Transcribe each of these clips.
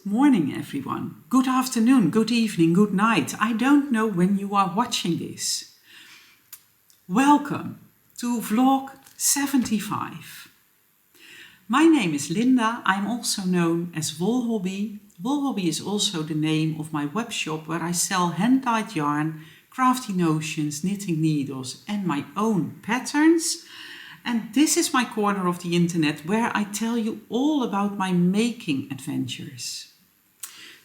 morning, everyone. Good afternoon, good evening, good night. I don't know when you are watching this. Welcome to vlog 75. My name is Linda. I'm also known as Wool Hobby. Wool Hobby is also the name of my web shop where I sell hand-dyed yarn, crafty notions, knitting needles and my own patterns. And this is my corner of the internet where I tell you all about my making adventures.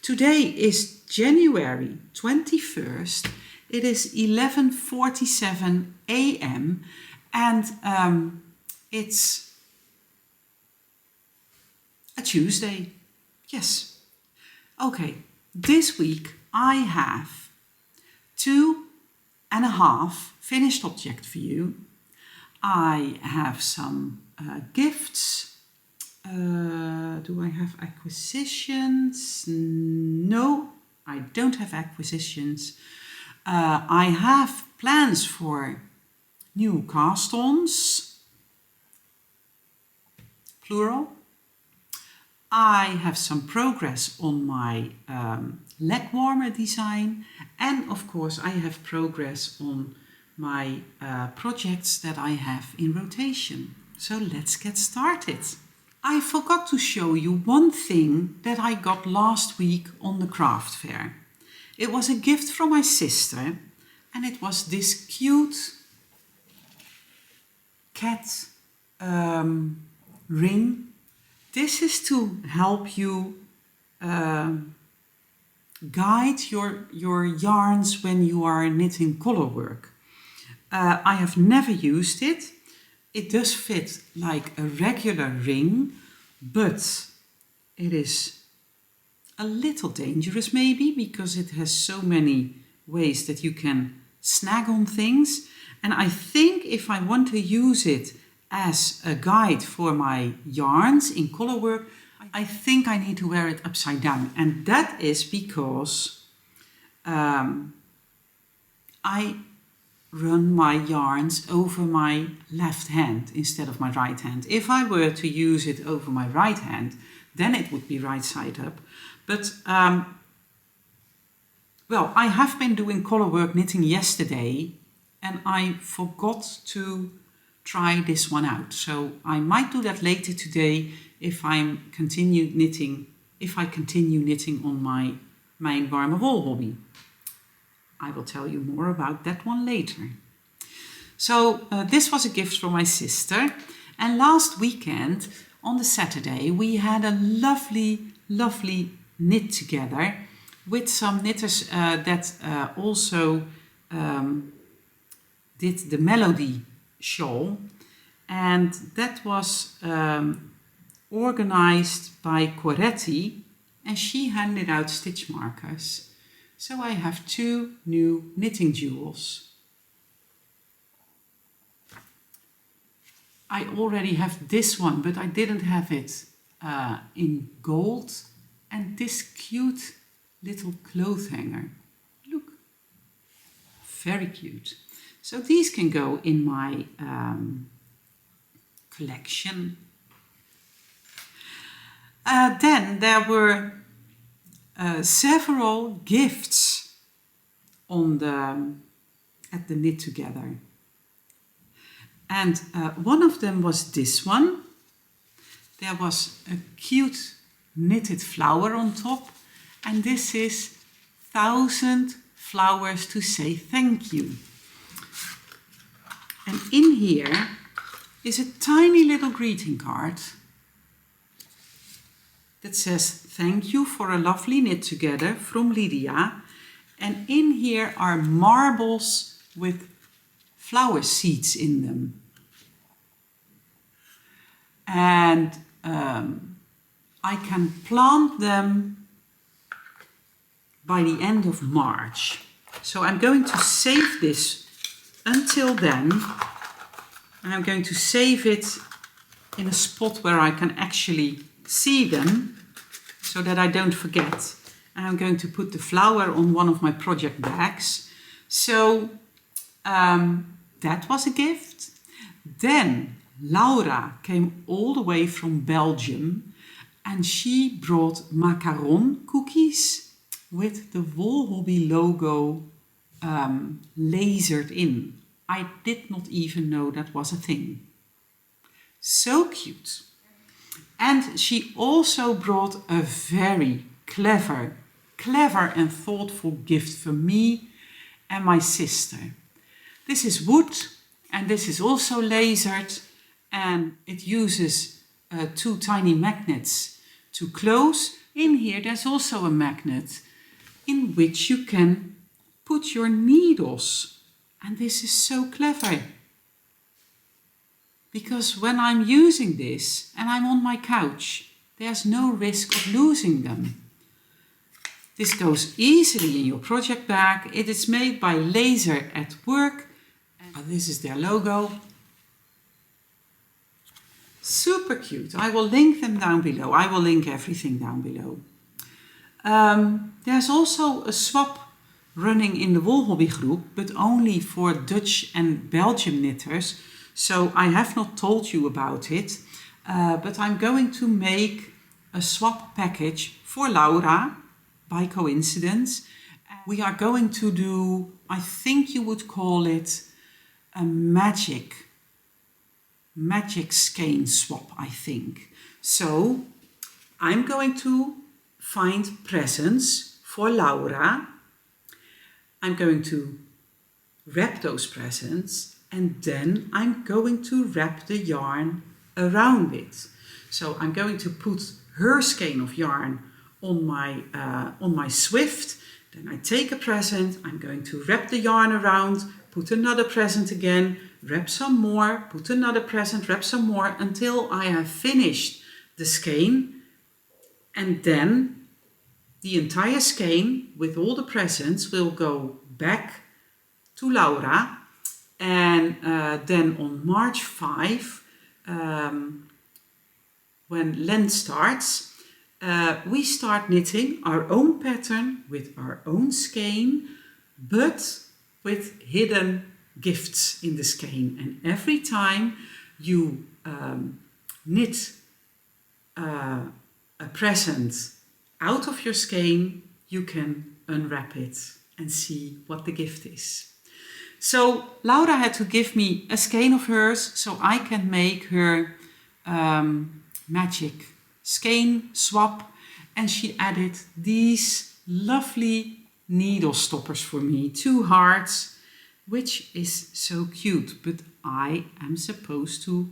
Today is January 21st. It is 11:47 a.m. and it's a Tuesday. Yes. Okay, this week I have 2.5 finished object for you. I have some gifts. Do I have acquisitions? No, I don't have acquisitions. I have plans for new cast-ons, plural. I have some progress on my leg warmer design, and of course I have progress on my projects that I have in rotation. So let's get started. I forgot to show you one thing that I got last week on the craft fair. It was a gift from my sister and it was this cute cat ring. This is to help you guide your yarns when you are knitting color work. I have never used it. It does fit like a regular ring, but it is a little dangerous maybe because it has so many ways that you can snag on things. And I think if I want to use it as a guide for my yarns in color work, I think I need to wear it upside down. And that is because I run my yarns over my left hand instead of my right hand. If I were to use it over my right hand, then it would be right side up. But, well, I have been doing color work knitting yesterday and I forgot to try this one out. So I might do that later today if I continue knitting on my main warme wool hobby. I will tell you more about that one later. So this was a gift from my sister. And last weekend, on the Saturday, we had a lovely knit together with some knitters that also did the Melody shawl. And that was organized by Coretti, and she handed out stitch markers. So I have 2 new knitting jewels. I already have this one, but I didn't have it in gold. And this cute little clothes hanger. Look, very cute. So these can go in my collection. Then there were several gifts on at the knit together, and one of them was this one. There was a cute knitted flower on top, and this is 1,000 flowers to say thank you. And in here is a tiny little greeting card that says, thank you for a lovely knit together from Lydia. And in here are marbles with flower seeds in them. And I can plant them by the end of March. So I'm going to save this until then. And I'm going to save it in a spot where I can actually see them so that I don't forget. And I'm going to put the flower on one of my project bags. So that was a gift. Then Laura came all the way from Belgium and she brought macaron cookies with the Wol Hobby logo lasered in. I did not even know that was a thing. So cute. And she also brought a very clever and thoughtful gift for me and my sister. This is wood and this is also lasered, and it uses 2 tiny magnets to close. In here there's also a magnet in which you can put your needles, and this is so clever. Because when I'm using this and I'm on my couch, there's no risk of losing them. This goes easily in your project bag. It is made by Laser at Work. This is their logo. Super cute. I will link them down below. I will link everything down below. There's also a swap running in the Wol Hobby group, but only for Dutch and Belgian knitters. So I have not told you about it, but I'm going to make a swap package for Laura by coincidence. We are going to do, I think you would call it a magic skein swap, I think. So I'm going to find presents for Laura. I'm going to wrap those presents, and then I'm going to wrap the yarn around it. So I'm going to put her skein of yarn on my Swift. Then I take a present, I'm going to wrap the yarn around, put another present again, wrap some more, put another present, wrap some more, until I have finished the skein. And then the entire skein with all the presents will go back to Laura. And then on March 5, when Lent starts, we start knitting our own pattern with our own skein, but with hidden gifts in the skein. And every time you knit a present out of your skein, you can unwrap it and see what the gift is. So Laura had to give me a skein of hers so I can make her magic skein swap, and she added these lovely needle stoppers for me, 2 hearts, which is so cute, but I am supposed to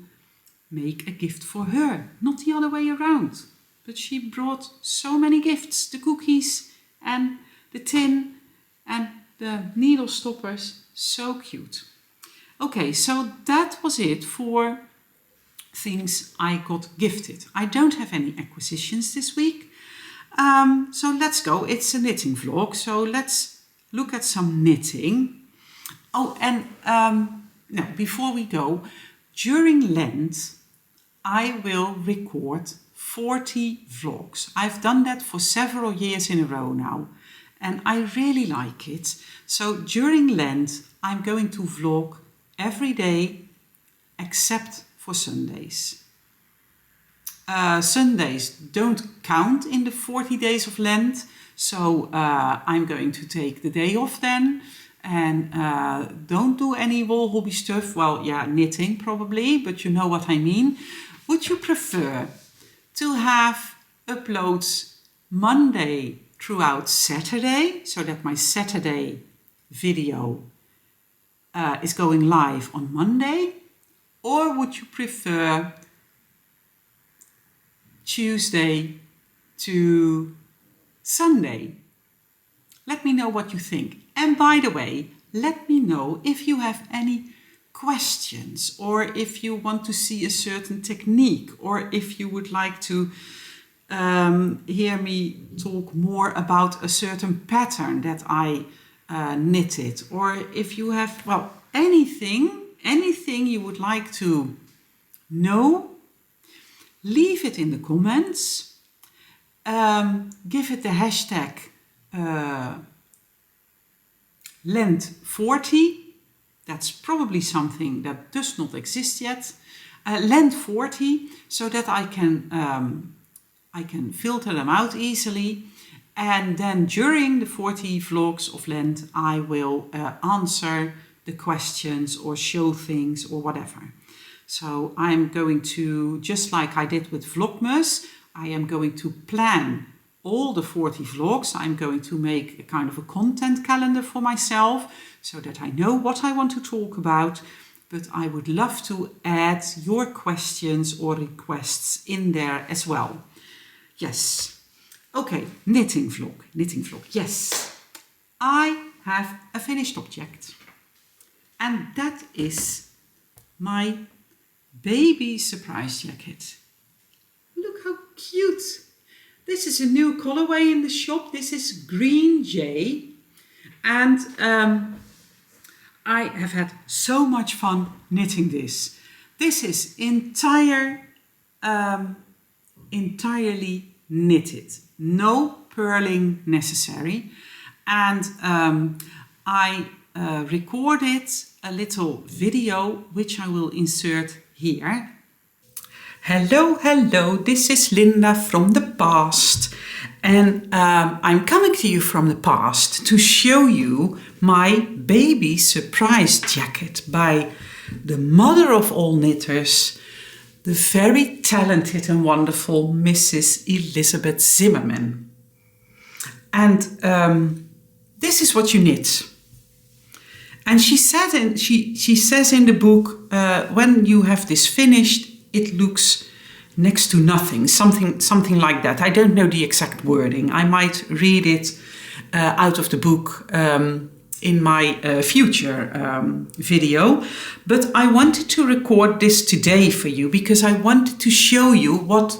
make a gift for her, not the other way around. But she brought so many gifts, the cookies and the tin and the needle stoppers, so cute. Okay, so that was it for things I got gifted. I don't have any acquisitions this week. So let's go. It's a knitting vlog, so let's look at some knitting. Oh, and no, before we go, during Lent, I will record 40 vlogs. I've done that for several years in a row now, and I really like it. So during Lent, I'm going to vlog every day except for Sundays. Sundays don't count in the 40 days of Lent, so I'm going to take the day off then and don't do any Wol Hobby stuff. Well, yeah, knitting probably, but you know what I mean. Would you prefer to have uploads Monday throughout Saturday, so that my Saturday video is going live on Monday? Or would you prefer Tuesday to Sunday? Let me know what you think. And by the way, let me know if you have any questions, or if you want to see a certain technique, or if you would like to hear me talk more about a certain pattern that I knitted, or if you have, well, anything you would like to know, leave it in the comments. Give it the hashtag Lent40. That's probably something that does not exist yet. Lent40, so that I can I can filter them out easily. And then during the 40 vlogs of Lent, I will answer the questions or show things or whatever. So I'm going to, just like I did with Vlogmas, I am going to plan all the 40 vlogs. I'm going to make a kind of a content calendar for myself so that I know what I want to talk about. But I would love to add your questions or requests in there as well. Yes. Okay, knitting vlog. Yes, I have a finished object. And that is my baby surprise jacket. Look how cute. This is a new colorway in the shop. This is green jay. And I have had so much fun knitting this. This is entirely knitted. No purling necessary. And I recorded a little video which I will insert here. Hello, this is Linda from the past. And I'm coming to you from the past to show you my baby surprise jacket by the mother of all knitters, the very talented and wonderful Mrs. Elizabeth Zimmerman. And this is what you knit. And she says in the book, when you have this finished, it looks next to nothing, something like that. I don't know the exact wording. I might read it out of the book in my future video. But I wanted to record this today for you because I wanted to show you what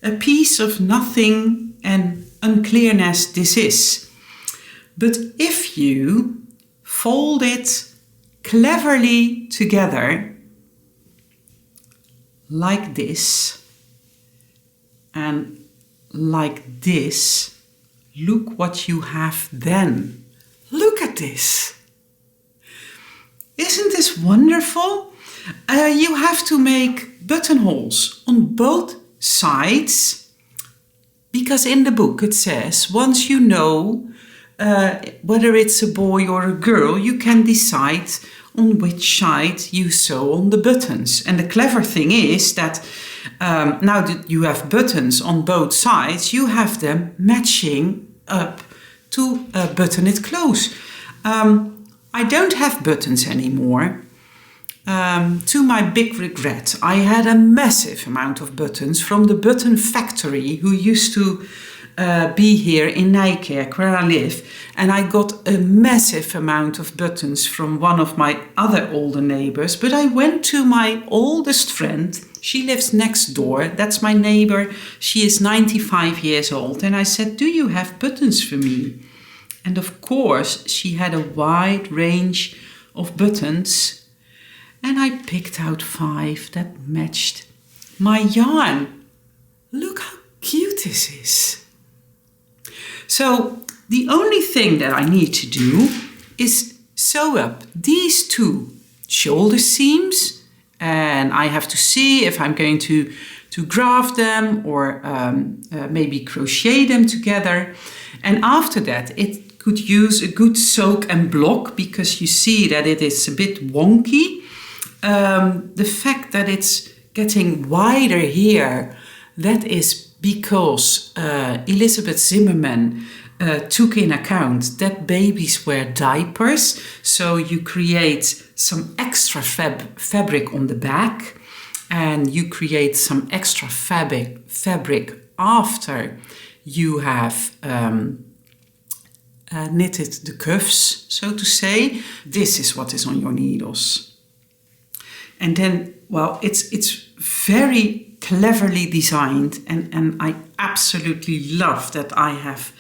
a piece of nothing and unclearness this is. But if you fold it cleverly together like this and like this, look what you have then. Look at this. Isn't this wonderful? You have to make buttonholes on both sides because in the book it says once you know whether it's a boy or a girl, you can decide on which side you sew on the buttons. And the clever thing is that now that you have buttons on both sides, you have them matching up to button it close. I don't have buttons anymore. To my big regret, I had a massive amount of buttons from the button factory who used to be here in Nijkerk, where I live, and I got a massive amount of buttons from one of my other older neighbors. But I went to my oldest friend. She lives next door. That's my neighbor. She is 95 years old. And I said, do you have buttons for me? And of course, she had a wide range of buttons. And I picked out 5 that matched my yarn. Look how cute this is. So the only thing that I need to do is sew up these 2 shoulder seams, and I have to see if I'm going to graft them or maybe crochet them together. And after that, it could use a good soak and block because you see that it is a bit wonky. The fact that it's getting wider here, that is because Elizabeth Zimmerman took in account that babies wear diapers. So you create some extra fabric on the back and you create some extra fabric after you have knitted the cuffs, so to say. This is what is on your needles. And then, well, it's very cleverly designed, and I absolutely love that I have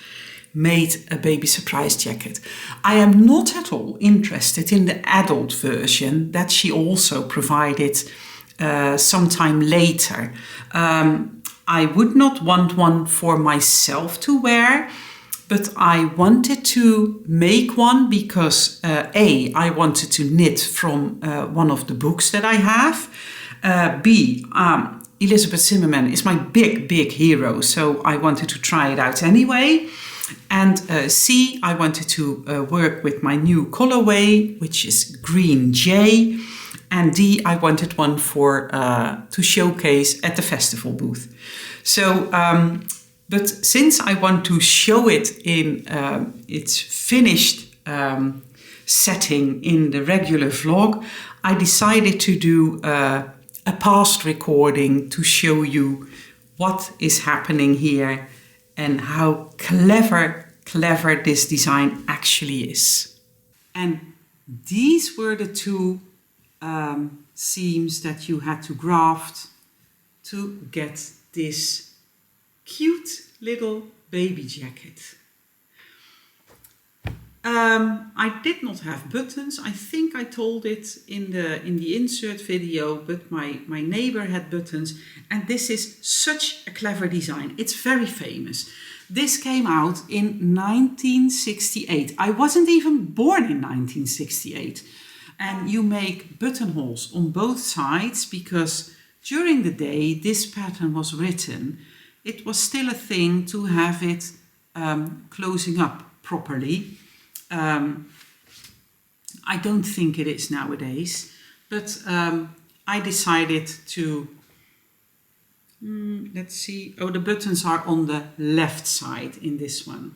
made a baby surprise jacket. I am not at all interested in the adult version that she also provided sometime later. I would not want one for myself to wear, but I wanted to make one because I wanted to knit from one of the books that I have. B, Elizabeth Zimmerman is my big hero, so I wanted to try it out anyway. And C, I wanted to work with my new colorway, which is green J. And D, I wanted one for to showcase at the festival booth. So, but since I want to show it in its finished setting in the regular vlog, I decided to do a past recording to show you what is happening here and how clever this design actually is. And these were the two seams that you had to graft to get this cute little baby jacket. I did not have buttons. I think I told it in the insert video, but my neighbor had buttons, and this is such a clever design. It's very famous. This came out in 1968. I wasn't even born in 1968. And you make buttonholes on both sides because during the day this pattern was written, it was still a thing to have it closing up properly. I don't think it is nowadays, but I decided to, let's see, oh, the buttons are on the left side in this one.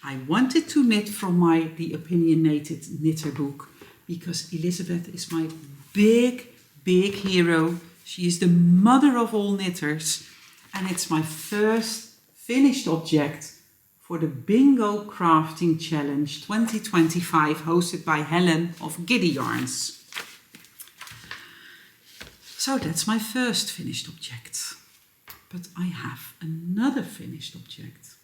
I wanted to knit from the Opinionated Knitter book because Elizabeth is my big hero. She is the mother of all knitters, and it's my first finished object for the Bingo Crafting Challenge 2025, hosted by Helen of Giddy Yarns. So that's my first finished object. But I have another finished object.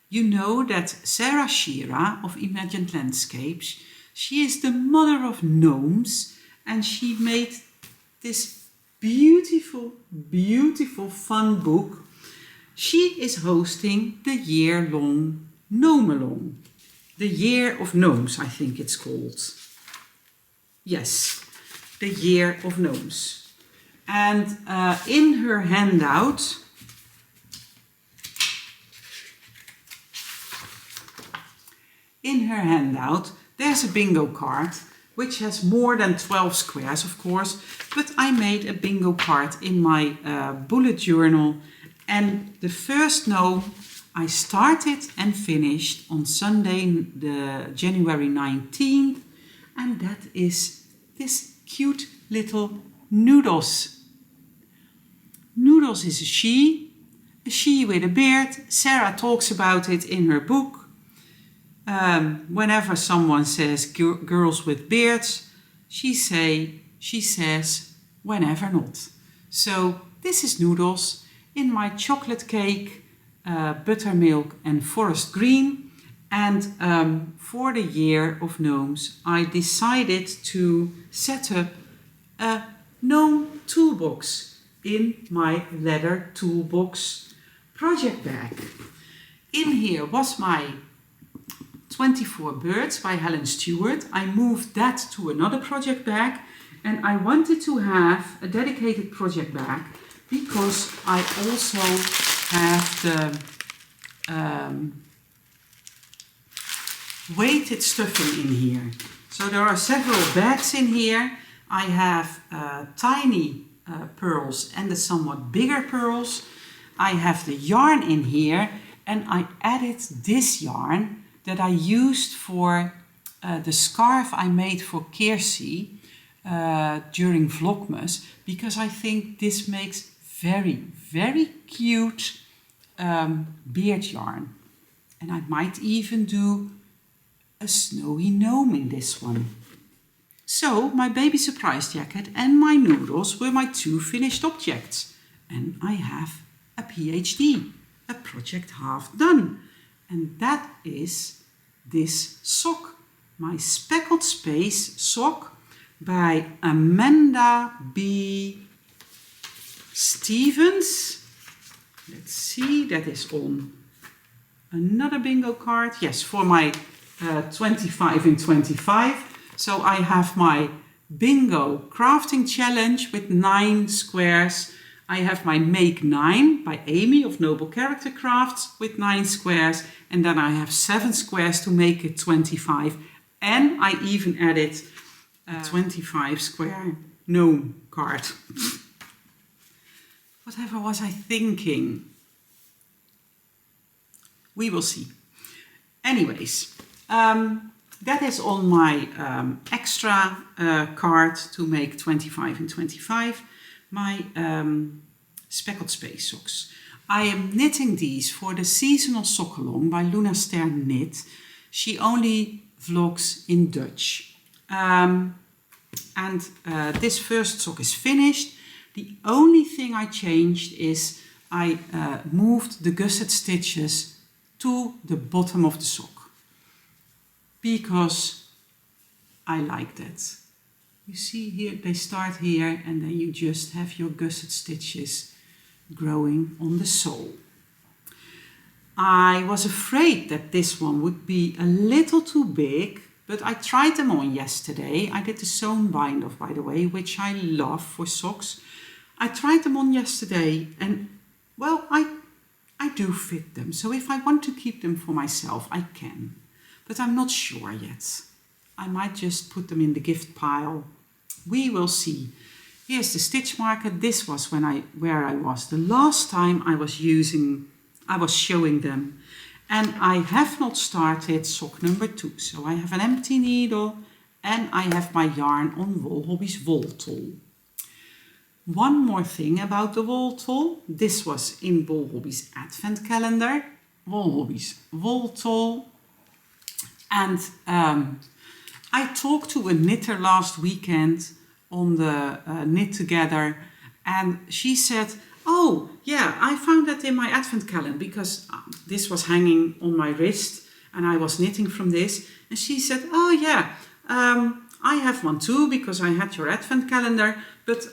You know that Sarah Shearer of Imagined Landscapes, she is the mother of gnomes, and she made this beautiful fun book. She is hosting the year-long Gnome-along. The Year of Gnomes, I think it's called. Yes, the Year of Gnomes. And in her handout, there's a bingo card, which has more than 12 squares, of course, but I made a bingo card in my bullet journal. And the first gnome I started and finished on Sunday, the January 19th, and that is this cute little Noodles. Noodles is a she with a beard. Sarah talks about it in her book. Whenever someone says girls with beards, she says whenever not. So this is Noodles in my chocolate cake, buttermilk and forest green. And for the Year of Gnomes, I decided to set up a gnome toolbox in my leather toolbox project bag. In here was my 24 Birds by Helen Stewart. I moved that to another project bag, and I wanted to have a dedicated project bag because I also have the weighted stuffing in here. So there are several bags in here. I have tiny pearls and the somewhat bigger pearls. I have the yarn in here, and I added this yarn that I used for the scarf I made for Kiersey during Vlogmas, because I think this makes very cute beard yarn. And I might even do a snowy gnome in this one. So my baby surprise jacket and my noodles were my two finished objects. And I have a PhD, a project half done. And that is this sock, my Speckled Space sock by Amanda B. Stevens. Let's see, that is on another bingo card. Yes, for my 25 in 25. So I have my bingo crafting challenge with 9 squares. I have my Make 9 by Amy of Noble Character Crafts with 9 squares. And then I have 7 squares to make it 25. And I even added a 25 square gnome card. Whatever was I thinking? We will see. Anyways, that is on my extra card to make 25 and 25. My speckled space socks. I am knitting these for the seasonal sock along by Luna Ster Knit. She only vlogs in Dutch. This first sock is finished. The only thing I changed is I moved the gusset stitches to the bottom of the sock because I like that. You see here, they start here and then you just have your gusset stitches growing on the sole. I was afraid that this one would be a little too big, but I tried them on yesterday. I did the sewn bind off, by the way, which I love for socks. I tried them on yesterday and, well, I do fit them. So if I want to keep them for myself, I can. But I'm not sure yet. I might just put them in the gift pile. We will see. Here's the stitch marker. This was where I was the last time I was showing them. And I have not started sock number 2. So I have an empty needle and I have my yarn on Wool Hobbies Wool Tool. One more thing about the wool tool. This was in Wool Hobbies Advent Calendar. Wool Hobbies Wool Tool. And I talked to a knitter last weekend on the Knit Together, and she said, oh yeah, I found that in my advent calendar because this was hanging on my wrist and I was knitting from this. And she said, oh yeah, I have one too because I had your advent calendar, but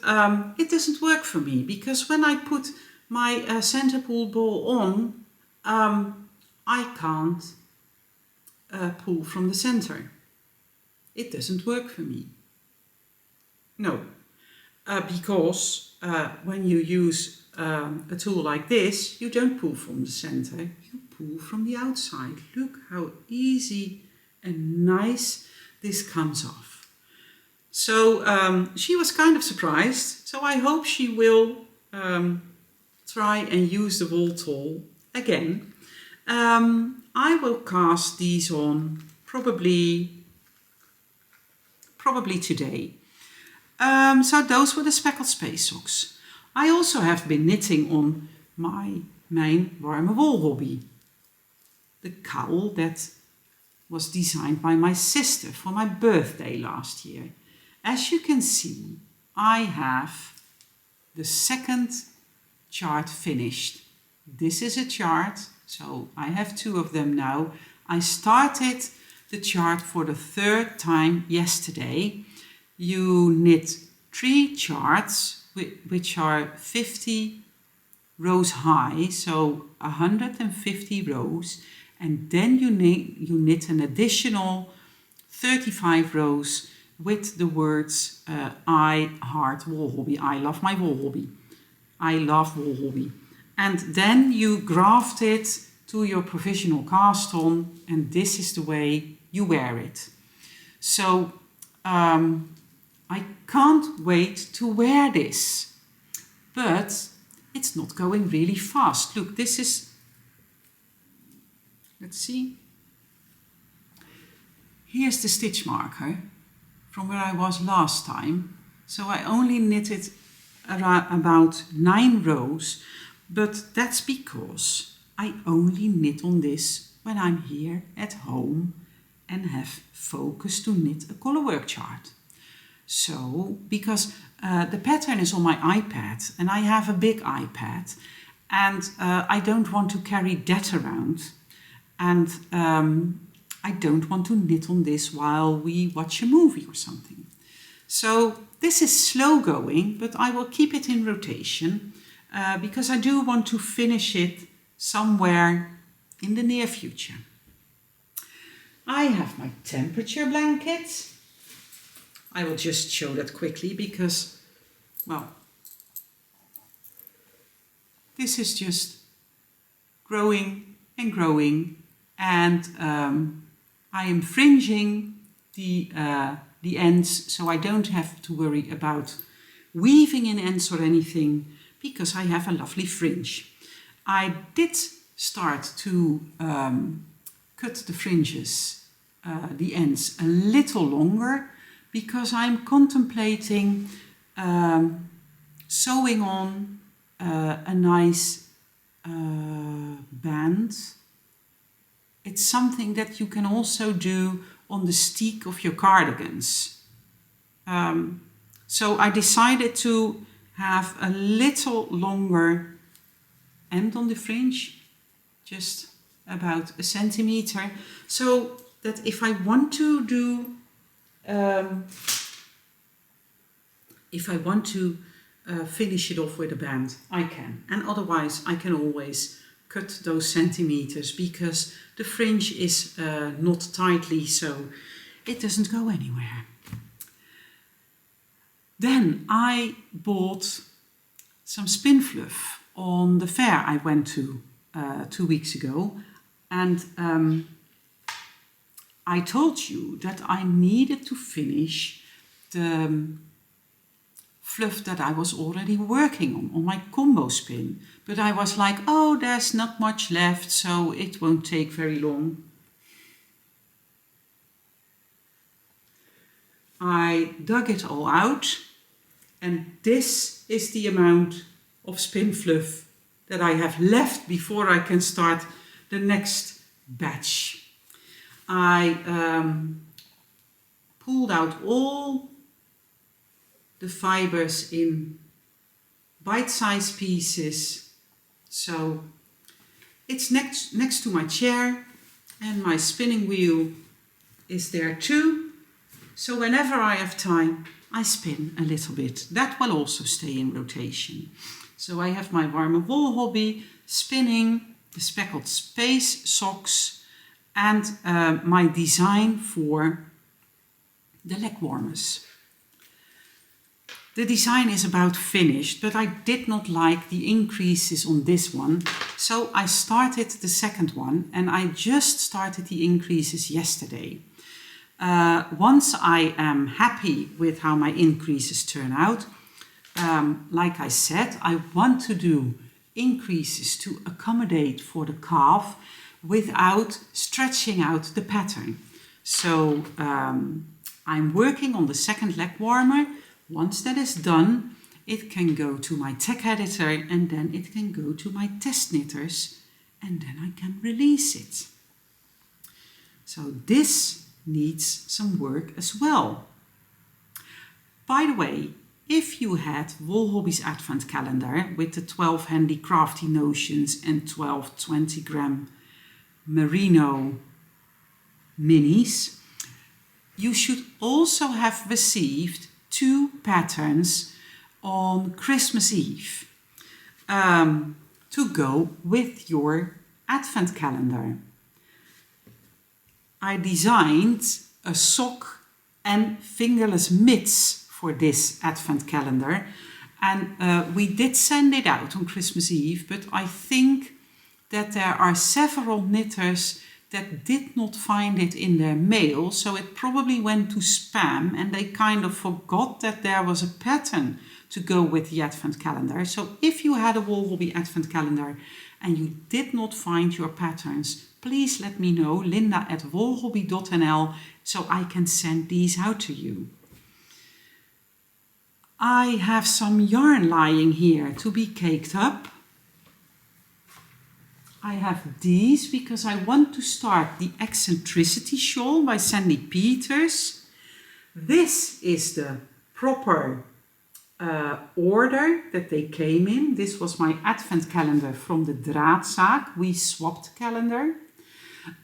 it doesn't work for me because when I put my center pull ball on, I can't pull from the center. It doesn't work for me. No, because when you use a tool like this, you don't pull from the center, you pull from the outside. Look how easy and nice this comes off. So she was kind of surprised, so I hope she will try and use the wool tool again. I will cast these on probably today. So those were the speckled space socks. I also have been knitting on my main warme wool hobby. The cowl that was designed by my sister for my birthday last year. As you can see, I have the second chart finished. This is a chart, so I have 2 of them now. I started the chart for the 3rd time yesterday. You knit 3 charts which are 50 rows high, so 150 rows, and then you knit an additional 35 rows with the words I heart wool hobby, I love my wool hobby, I love wool hobby. And then you graft it to your provisional cast on, and this is the way you wear it. So I can't wait to wear this, but it's not going really fast. Look, this is, let's see. Here's the stitch marker from where I was last time. So I only knitted around about 9 rows, but that's because I only knit on this when I'm here at home and have focus to knit a colorwork chart. So, because the pattern is on my iPad and I have a big iPad and I don't want to carry that around, and I don't want to knit on this while we watch a movie or something. So this is slow going, but I will keep it in rotation because I do want to finish it somewhere in the near future. I have my temperature blanket. I will just show that quickly because, well, this is just growing and growing, and I am fringing the ends, so I don't have to worry about weaving in ends or anything, because I have a lovely fringe. I did start to cut the fringes, the ends, a little longer, because I'm contemplating sewing on a nice band. It's something that you can also do on the steek of your cardigans. So I decided to have a little longer end on the fringe, just about 1 centimeter, so that if I want to do, finish it off with a band, I can. And otherwise I can always cut those centimeters, because the fringe is not tightly, so it doesn't go anywhere. Then I bought some spin fluff on the fair I went to 2 weeks ago, and I told you that I needed to finish the fluff that I was already working on my combo spin, but I was like, oh, there's not much left, so it won't take very long. I dug it all out, and this is the amount of spin fluff that I have left before I can start the next batch. I pulled out all the fibers in bite-sized pieces, so it's next to my chair, and my spinning wheel is there too, so whenever I have time I spin a little bit. That will also stay in rotation. So I have my warme wool hobby, spinning, the speckled space socks, and my design for the leg warmers. The design is about finished, but I did not like the increases on this one, so I started the second one, and I just started the increases yesterday. Once I am happy with how my increases turn out, like I said, I want to do increases to accommodate for the calf without stretching out the pattern. So I'm working on the second leg warmer. Once that is done, it can go to my tech editor, and then it can go to my test knitters, and then I can release it. So this needs some work as well. By the way, if you had Wool Hobbies Advent Calendar with the 12 handy crafty notions and 12 20 gram merino minis, you should also have received 2 patterns on Christmas Eve to go with your Advent calendar. I designed a sock and fingerless mitts for this Advent calendar, and we did send it out on Christmas Eve, but I think that there are several knitters that did not find it in their mail, so it probably went to spam, and they kind of forgot that there was a pattern to go with the Advent calendar. So if you had a Wool Hobby Advent calendar and you did not find your patterns, please let me know, linda@woolhobby.nl, so I can send these out to you. I have some yarn lying here to be caked up. I have these because I want to start the Eccentricity Shawl by Sandy Peters. This is the proper order that they came in. This was my Advent calendar from the Draadzaak. We swapped calendar.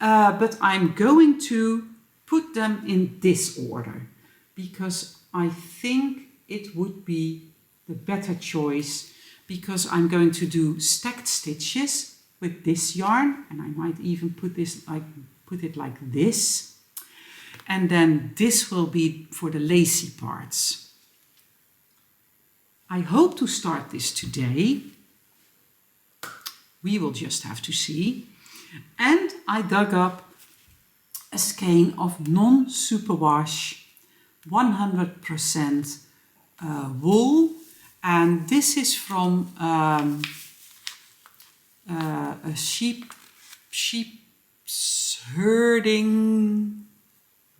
But I'm going to put them in this order because I think it would be the better choice, because I'm going to do stacked stitches with this yarn, and I might even put it like this, and then this will be for the lacy parts. I hope to start this today. We will just have to see. And I dug up a skein of non-superwash 100% wool, and this is from a sheep's herding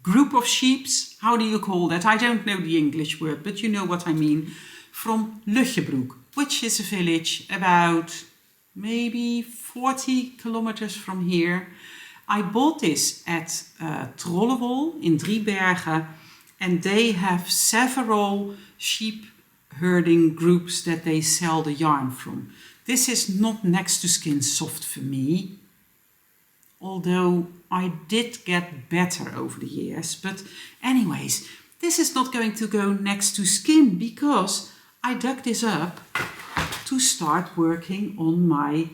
group of sheeps. How do you call that? I don't know the English word, but you know what I mean. From Lutjebroek, which is a village about maybe 40 kilometers from here. I bought this at Trollewol in Driebergen, and they have several sheep herding groups that they sell the yarn from. This is not next to skin soft for me, although I did get better over the years. But anyways, this is not going to go next to skin because I dug this up to start working on my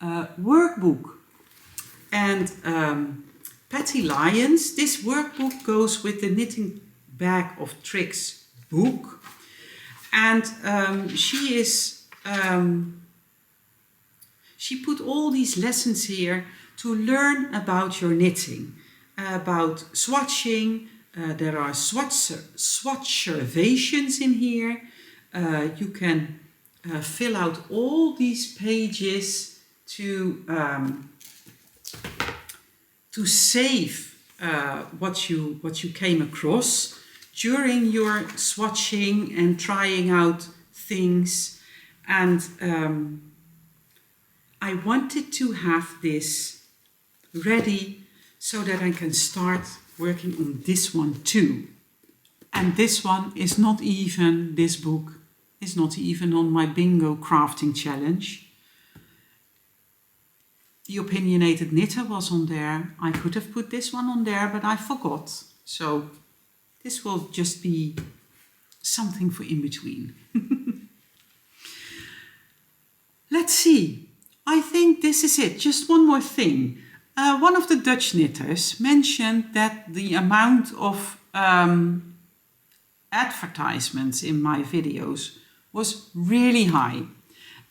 workbook. And Patty Lyons, this workbook goes with the Knitting Bag of Tricks book. And she put all these lessons here to learn about your knitting, about swatching. There are swatchervations in here. You can fill out all these pages to save what you came across during your swatching and trying out things. And I wanted to have this ready so that I can start working on this one too. And this one is not even, this book is not even on my bingo crafting challenge. The opinionated knitter was on there. I could have put this one on there, but I forgot. So this will just be something for in between. Let's see. I think this is it. Just one more thing. One of the Dutch knitters mentioned that the amount of advertisements in my videos was really high.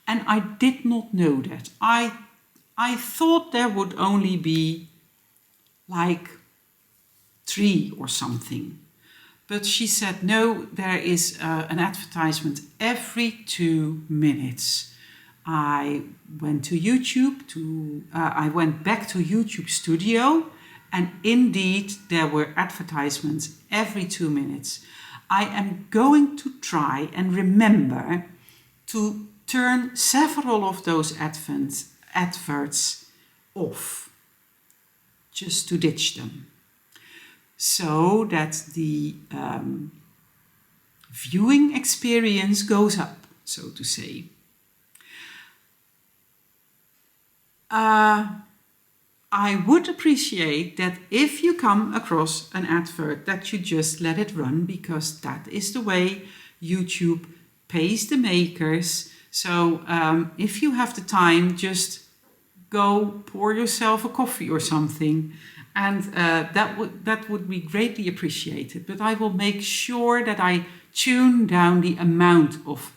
And I did not know that. I thought there would only be like 3 or something. But she said, no, there is an advertisement every 2 minutes. I went to YouTube, I went back to YouTube Studio, and indeed there were advertisements every 2 minutes. I am going to try and remember to turn several of those adverts off, just to ditch them, so that the viewing experience goes up, so to say. I would appreciate that if you come across an advert that you just let it run, because that is the way YouTube pays the makers. So if you have the time, just go pour yourself a coffee or something, and that would be greatly appreciated. But I will make sure that I tune down the amount of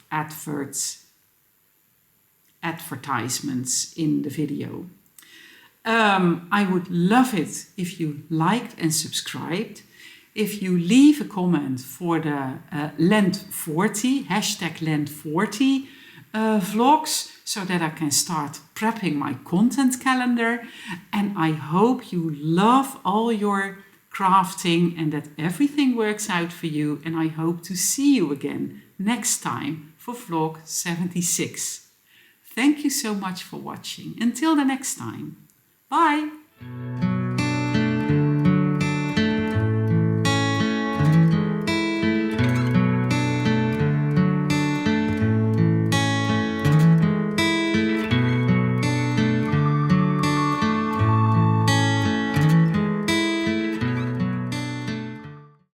advertisements in the video. I would love it if you liked and subscribed. If you leave a comment for the Lent 40, hashtag Lent 40 vlogs, so that I can start prepping my content calendar. And I hope you love all your crafting and that everything works out for you. And I hope to see you again next time for vlog 76. Thank you so much for watching. Until the next time. Bye!